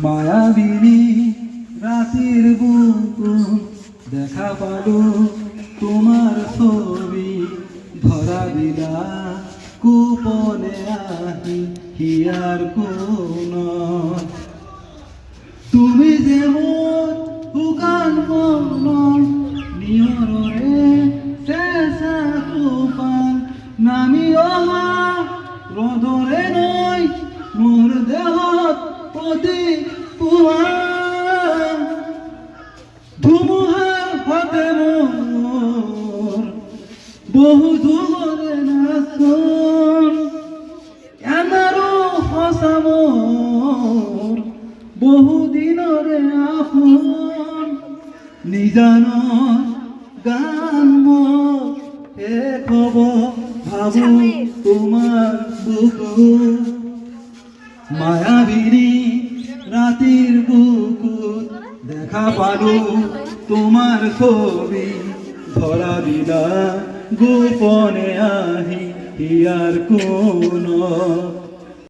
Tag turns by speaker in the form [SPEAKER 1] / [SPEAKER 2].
[SPEAKER 1] মায়াবিনী রাতের বুকু দেখা পালো তোমার ছবি ধরা দিলা গোপনে আহি হিয়ার কোন তুমি যেমন শুকান মন নিয়ৰৰে চেঁচা তুফান নামি অহা ৰ'দৰে নৈ মোৰ দেহত প্ৰতি পুৱা ধুমুহাৰ সতে মোৰ বহু দূৰৰে নাচন এনাৰো সঁচা মোৰ বহু দিনৰে আপোন নিজানৰ গান মোৰ শেষ হ'ব ভাবো তোমাৰ বুকু মায়াবিনী রাতের বুকুত দেখা পালো তোমার ছবি ধরা দিলা গোপনে আহি হিয়ার কোন